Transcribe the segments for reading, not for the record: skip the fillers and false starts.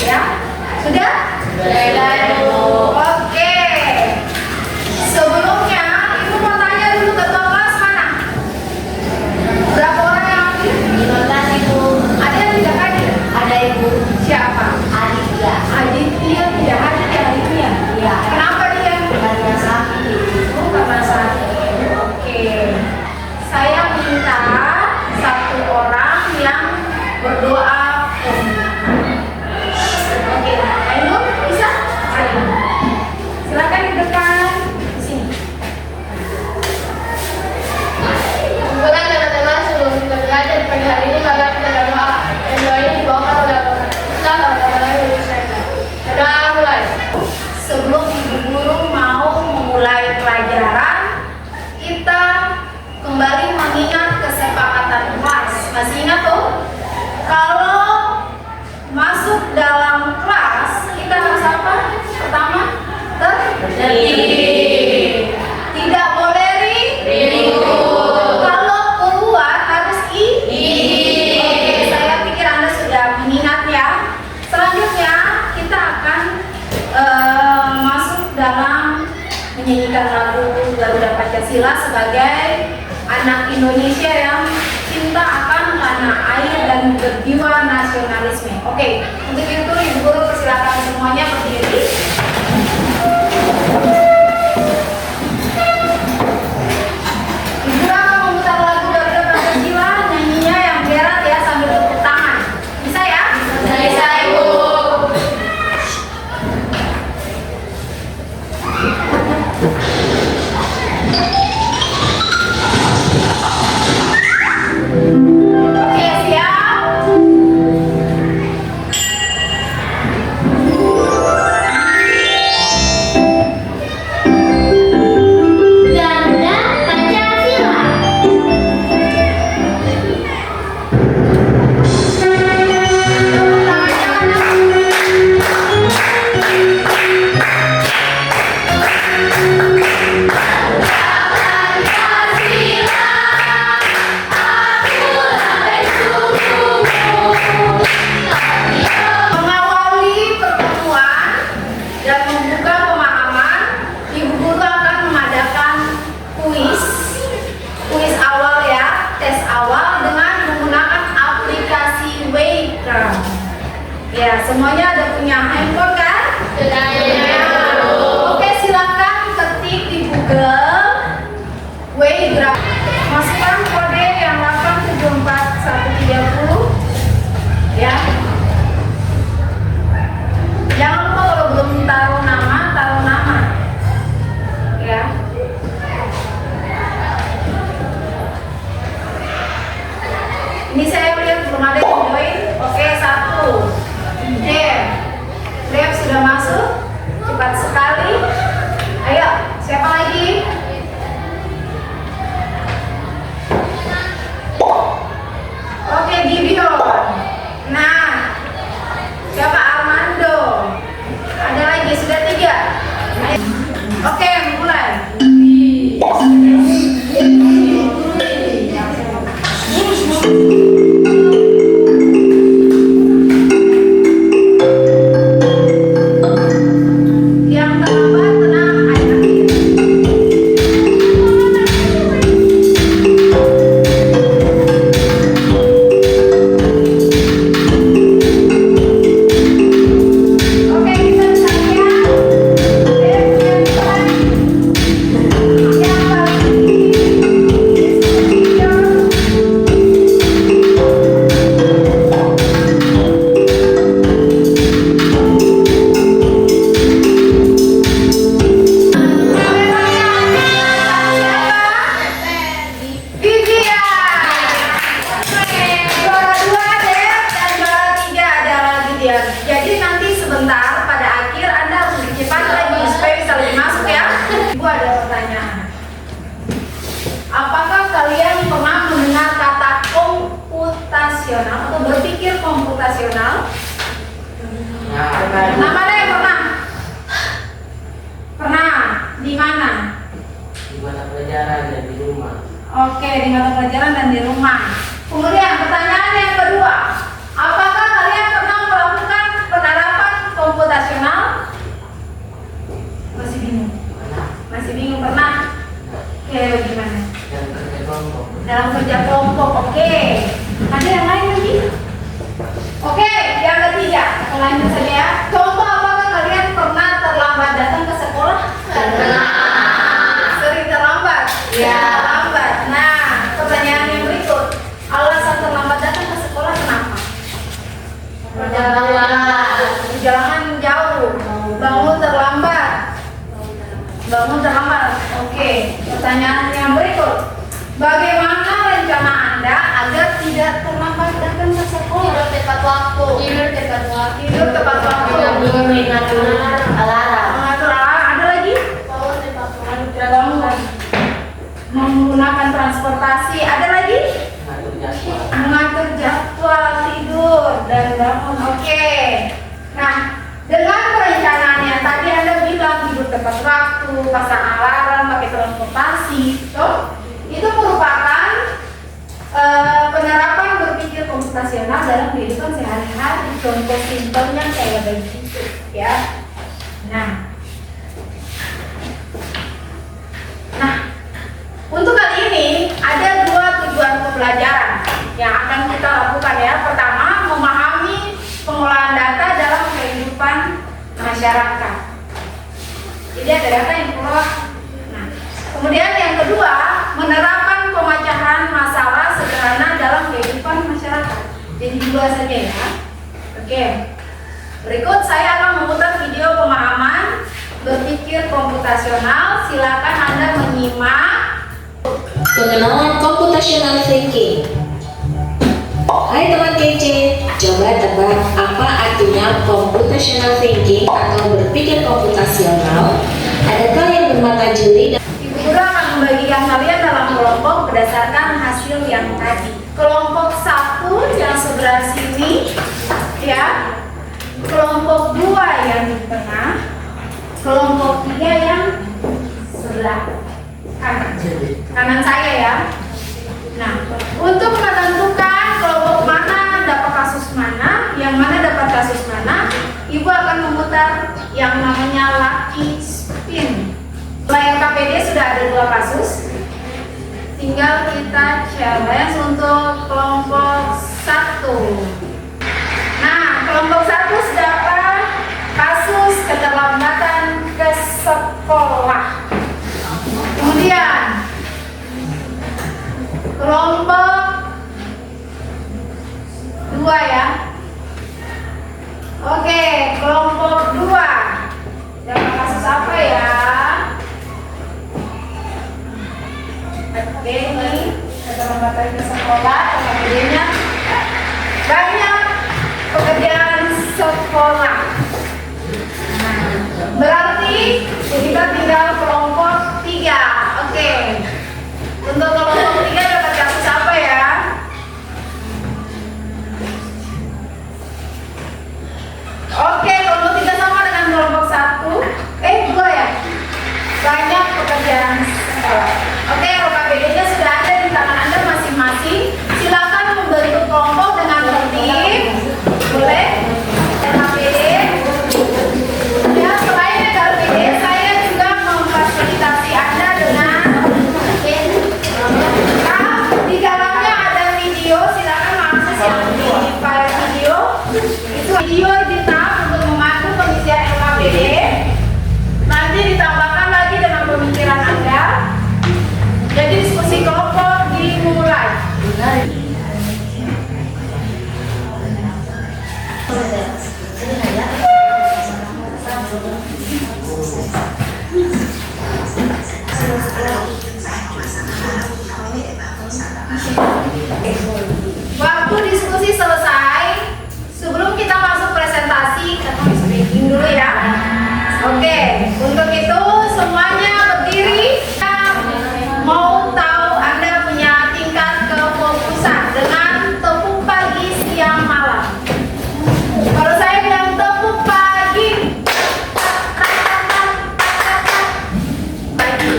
Ya, sudah? Oke. Sebelumnya, Ibu mau tanya dulu ketua kelas mana? Berapa orang yang hadir? 15 Ibu. Ada yang tidak hadir? Ada Ibu. Siapa? Aditya. Aditya tidak hadir ya hari ini ya? Iya. Kenapa dia? Karena sakit. Oh, karena sakit. Oke. Saya minta satu orang yang berdoa. Oke, Ainul bisa? Ayo. Silakan di depan. Di sini. Kebetulan teman-teman sebelum kita belajar di pagi hari ini maka kita ada doa. Dan doa ini dibawakan oleh Ustaz Abdullah Yusuf. Doa mulai. Sebelum ibu guru mau memulai pelajaran, kita kembali mengingat kesepakatan kelas. Masih ingat tuh? Kalau masuk dalam kelas, kita harus apa? Pertama, tertib. Tidak boleh ribut. Kalau keluar harus izin. Oke, saya pikir Anda sudah mengingat ya. Selanjutnya kita akan masuk dalam menyanyikan lagu Garuda Pancasila sebagai anak Indonesia yang cinta akan tanah air dan berjiwa nasionalisme. Oke, untuk itu Ibu Guru persilakan semuanya berdiri. Ibu Guru akan memutar lagu Garuda Pancasila, nyanyinya yang berat ya sambil tepuk tangan. Bisa ya? Bisa, Ibu. Oke, siap. Garuda Pancasila. Tepuk tangannya mana? Mengawali pertemuan dan membuka pemahaman, Ibu Guru akan mengadakan kuis awal ya, tes awal dengan menggunakan aplikasi Waker. Ya, semuanya ada punya handphone kan? Sudah ya. Oke, silakan ketik di Google Waker. Masukkan kode yang 874130 ya. Jangan lupa kalau belum taruh nama ya. Ini saya lihat belum ada yang join. Oke, 1 Dev sudah masuk, cepat sekali. Ayo, siapa lagi? Oke, Gideon. Nah, siapa? Armando. Ada lagi, sudah 3. Ayo. Oke, mulai. Yang terlambat tenang, ayo. Oke, kita saya yang Jadi nanti sebentar pada akhir Anda harus lebih cepat lagi supaya bisa lebih masuk ya. Ibu ada pertanyaan. Apakah kalian pernah mendengar kata komputasional atau berpikir komputasional? Nah, mana yang pernah? Pernah? Di mana? Di mata pelajaran dan di rumah. Oke, di mata pelajaran dan di rumah. Kemudian pertanyaan yang kedua, apakah kalian pernah melakukan dalam kerja kelompok. Oke. Ada yang lain lagi? Oke, yang ketiga, kita lanjut saja ya. Contoh, apakah kalian pernah terlambat datang ke sekolah? Pernah. Sering terlambat? Ya. Terlambat. Nah, pertanyaan yang berikut, alasan terlambat datang ke sekolah kenapa? Perjalanan jauh, bangun terlambat. Bangun terlambat. Oke, pertanyaan yang berikut, bagaimana rencana Anda agar tidak terlambat datang ke sekolah? Tidur tepat waktu. Tidur tepat waktu. Tidur tepat waktu. Mengatur alarm. Mengatur alarm. Ada lagi? Bangun tepat waktu. Bangun. Menggunakan transportasi. Ada lagi? Mengatur jadwal. Mengatur jadwal tidur dan bangun. Oke. Nah, dengan perencanaannya tadi Anda bilang tidur tepat waktu, pasang alarm, pakai transportasi, toh itu merupakan penerapan berpikir komputasional dalam kehidupan sehari-hari. Contoh simpelnya kayak begitu, ya. Nah, untuk kali ini ada dua tujuan pembelajaran yang akan kita lakukan ya. Pertama, memahami pengolahan data dalam kehidupan masyarakat. Jadi ada data yang keluar. Nah, kemudian yang kedua, menerapkan pemecahan masalah sederhana dalam kehidupan masyarakat. Jadi dua saja ya. Oke. Berikut saya akan memutar video pemahaman berpikir komputasional. Silakan Anda menyimak. Pengenalan computational thinking. Hai teman kece, coba tebak apa artinya computational thinking atau berpikir komputasional? Adakah yang bermata jeli dan Ibu Guru akan membagikan kalian dalam kelompok berdasarkan hasil yang tadi. Kelompok 1 yang sebelah sini, ya. Kelompok 2 yang di tengah. Kelompok 3 yang sebelah kanan saya ya. Nah, untuk menentukan kelompok mana dapat kasus mana, yang mana dapat kasus mana, Ibu akan memutar yang namanya lucky spin. Layar KPD sudah ada 2 kasus. Tinggal kita challenge untuk kelompok 1. Nah, kelompok 1 dapat kasus keterlambatan ke sekolah. Kemudian kelompok 2 ya. Oke, kelompok 2 dapat kasus apa ya? Oke, ini keterlambatan ke sekolah, KPD-nya banyak pekerjaan sekolah. Nah, berarti kita tinggal kelompok 3. Oke. Untuk kelompok 3 dapat kasus apa ya? Oke, kelompok 3 sama dengan kelompok 2 ya. Banyak pekerjaan sekolah. Oke, KPD-nya sudah ada di tangan Anda masing-masing. Silakan membentuk kelompok dengan tertib. Boleh? KPD. Ya, selain KPD, saya juga memfasilitasi Anda dengan di dalamnya ada video. Silakan mengakses yang di file video. Itu video ditambah untuk memandu pengisian LKPD. Nanti ditambahkan lagi dengan pemikiran Anda. Jadi diskusi kelompok dimulai. Waktu diskusi selesai, sebelum kita masuk presentasi, kita harus briefing dulu ya. Oke, untuk itu semuanya berdiri. Mau tahu Anda punya tingkat kefokusan dengan tepuk pagi, siang, malam. Kalau saya bilang tepuk pagi, pagi.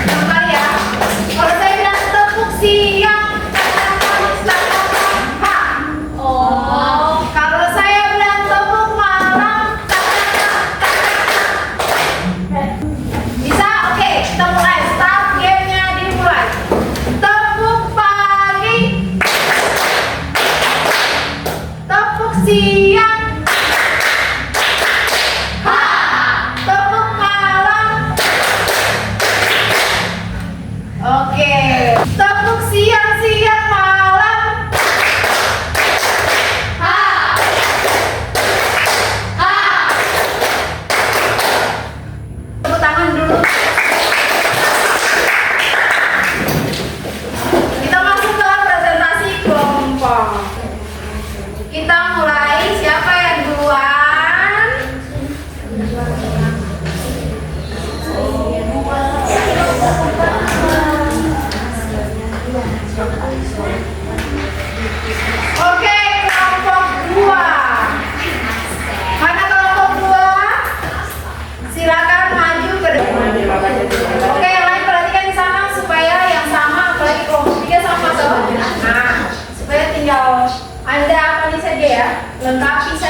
Kembali ya. Kalau saya bilang tepuk siang,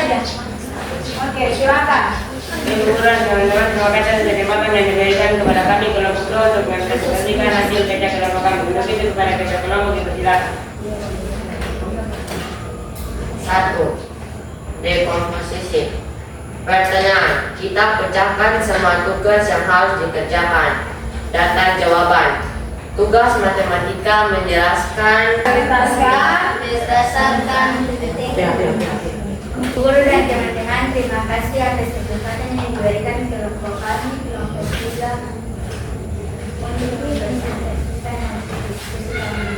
saja. Oke, silakan. Liburan teman-teman, terima kasih atas kesempatan yang diberikan kepada kami kelompok 2 untuk mempresentasikan hasil kerja kelompok kami. Untuk itu kepada ketua kelompok dipersilakan. 1. Dekomposisi. Pertanyaan, kita pecahkan semua tugas yang harus dikerjakan. Data jawaban. Tugas matematika menjelaskan Berdasarkan Guru dan teman-teman, terima kasih atas kesempatan yang diberikan kelompok kami, kelompok 3 untuk berpresentasikan hasil diskusi kami.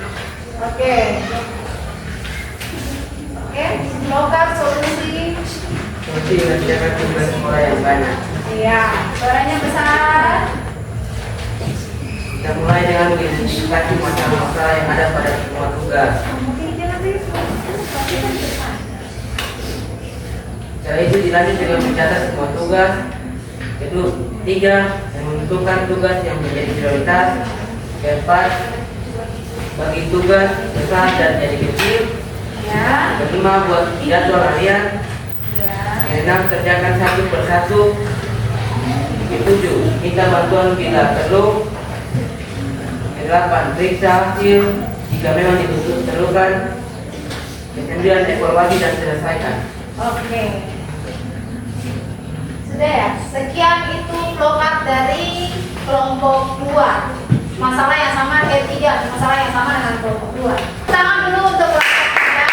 Oke. Oke, semoga solusi. Solusi mengerjakan tugas sekolah yang banyak. Iya, suaranya besar. Kita mulai dengan mengidentifikasi masalah-masalah yang ada pada semua tugas. Cara itu dilanjut dengan mencatat semua tugas. Kedua, 3. Yang menentukan tugas yang menjadi prioritas. 4. Bagi tugas besar dan jadi kecil. Ya. 5. Buat jadwal harian. Ya. 6. Kerjakan satu persatu. 7. Minta bantuan bila perlu. 8. Periksa hasil jika memang diperlukan. 9. Evaluasi dan selesaikan. Oke. Sudah ya? Sekian itu vlogcard dari kelompok 2. Masalah yang sama, 3. Masalah yang sama dengan kelompok 2. Tangan dulu untuk kelompok 3.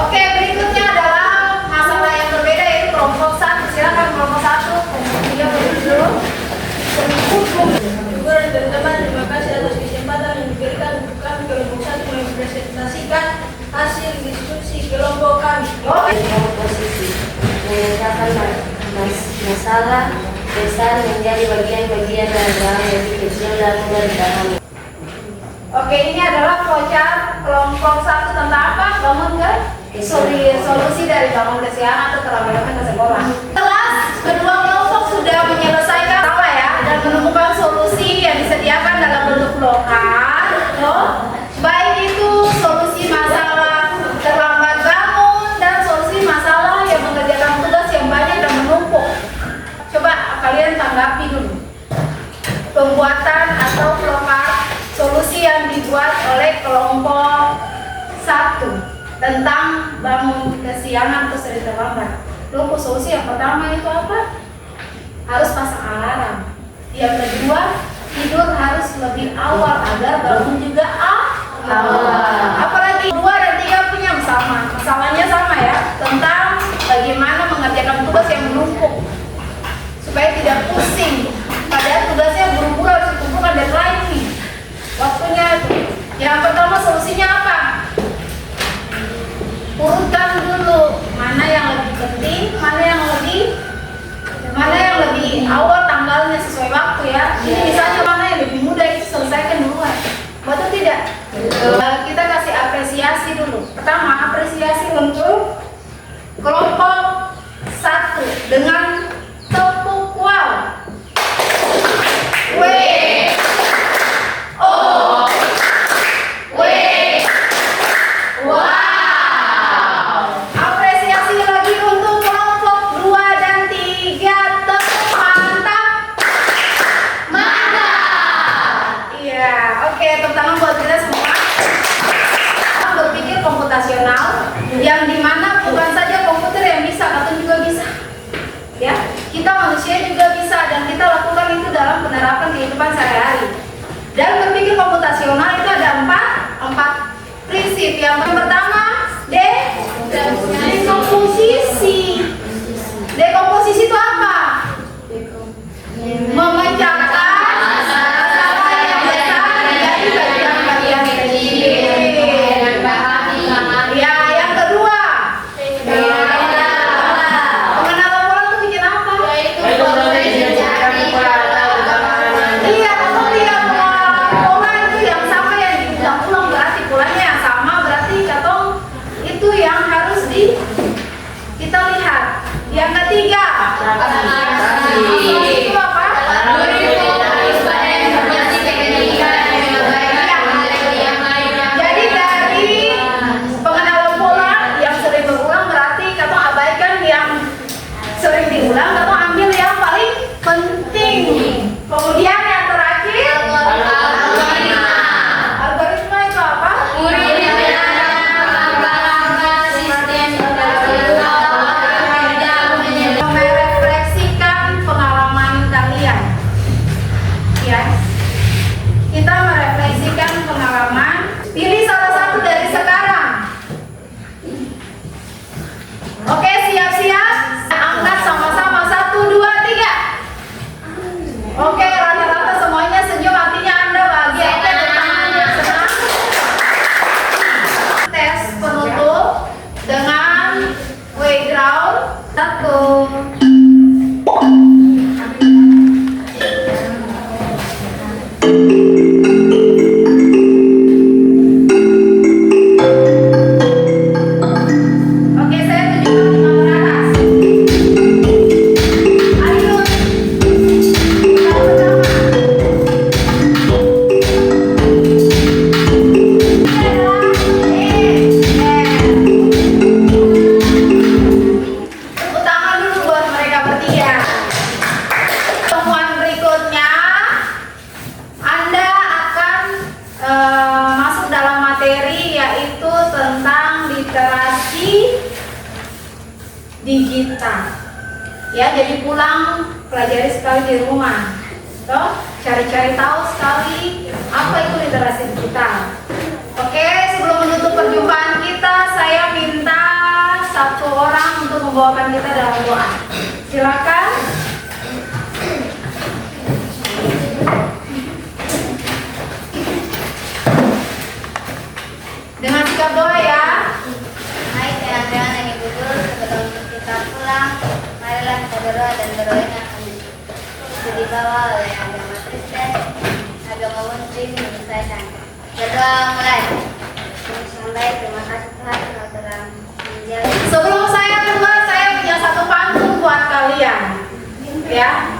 Oke, berikutnya adalah masalah yang berbeda yaitu kelompok 1. Silakan kelompok 1. Kelompok 3 berdiri dulu. Guru dan teman-teman, terima kasih atas kesempatan yang diberikan untuk kami kelompok 1 mempresentasikan hasil diskusi kelompok kami. dekomposisi. Memecahkan masalah besar menjadi bagian-bagian yang lebih kecil dan mudah dipahami. Oke, ini adalah flowchart kelompok 1 tentang apa? Bangun ke solusi dari bangun ke siang atau terlambat ke sekolah. Setelah kedua kelompok sudah menyelesaikan apa ya dan menemukan solusi yang disediakan dalam bentuk flowchart, baik itu solusi masalah terlambat bangun dan solusi masalah yang mengerjakan tugas yang banyak dan menumpuk. Coba kalian tanggapi dulu pembuatan atau flowchart solusi yang dibuat oleh kelompok 1 tentang bangun kesiangan atau sering terlambat. Kelompok solusi yang pertama itu apa? Harus pasang alarm. Yang kedua, tidur harus lebih awal agar bangun juga awal. Apalagi 2 dan 3 punya masalahnya sama ya, tentang bagaimana mengerjakan tugas yang menumpuk supaya tidak pusing. Padahal tugasnya buru-buru harus dikumpulkan deadline nih. Waktunya yang pertama solusinya apa? Urutkan dulu mana yang lebih penting, mana yang lebih awal tanggalnya sesuai waktu ya. Ini misalnya mana yang lebih mudah itu selesaikan duluan. Betul tidak? Kita kasih apresiasi dulu. Pertama, apresiasi untuk kelompok 1 dengan tepuk wow. W O W wow. Apresiasi lagi untuk kelompok 2 dan 3. Tepuk mantap. Mantap. Iya, oke, tepuk tangan buat kita semua. Berpikir komputasional yang dimana bukan saja komputer yang bisa, kartun juga bisa. Ya, kita manusia juga bisa dan kita lakukan itu dalam penerapan kehidupan sehari-hari. Dan berpikir komputasional itu ada empat prinsip. Yang pertama, dekomposisi. Dekomposisi itu apa? Memecahkan masalah yang besar menjadi bagian-bagian kecil. Ya, yang kedua, pengenalan pola itu bikin apa? Iya, kalau dia pola itu yang sama yang diulang-ulang berarti polanya yang sama berarti katong itu yang harus kita lihat. Yang ketiga, itu apa? Jadi dari pengenalan pola Oke, saya tunjukkan nomor atas. Ayo. Pertama. Ini adalah tepuk tangan dulu buat mereka bertiga. Pertemuan berikutnya, Anda akan masuk dalam materi yaitu tentang literasi digital. Ya, jadi pulang pelajari sekali di rumah. Toh, cari-cari tahu sekali apa itu literasi digital. Oke, sebelum menutup perjumpaan kita, saya minta satu orang untuk membawakan kita dalam doa. Silakan. Dengan sikap doa ya. Hai teman-teman yang gugur, sebelum kita pulang, marilah kita berdoa dan berdoa yang akan dibawa oleh agama Kristen, agama Muslim menyelesaikan. Berdoa mulai. Sampai terima kasih Tuhan kalau telah menjadi. Sebelum saya keluar, saya punya satu pantun buat kalian. Ya,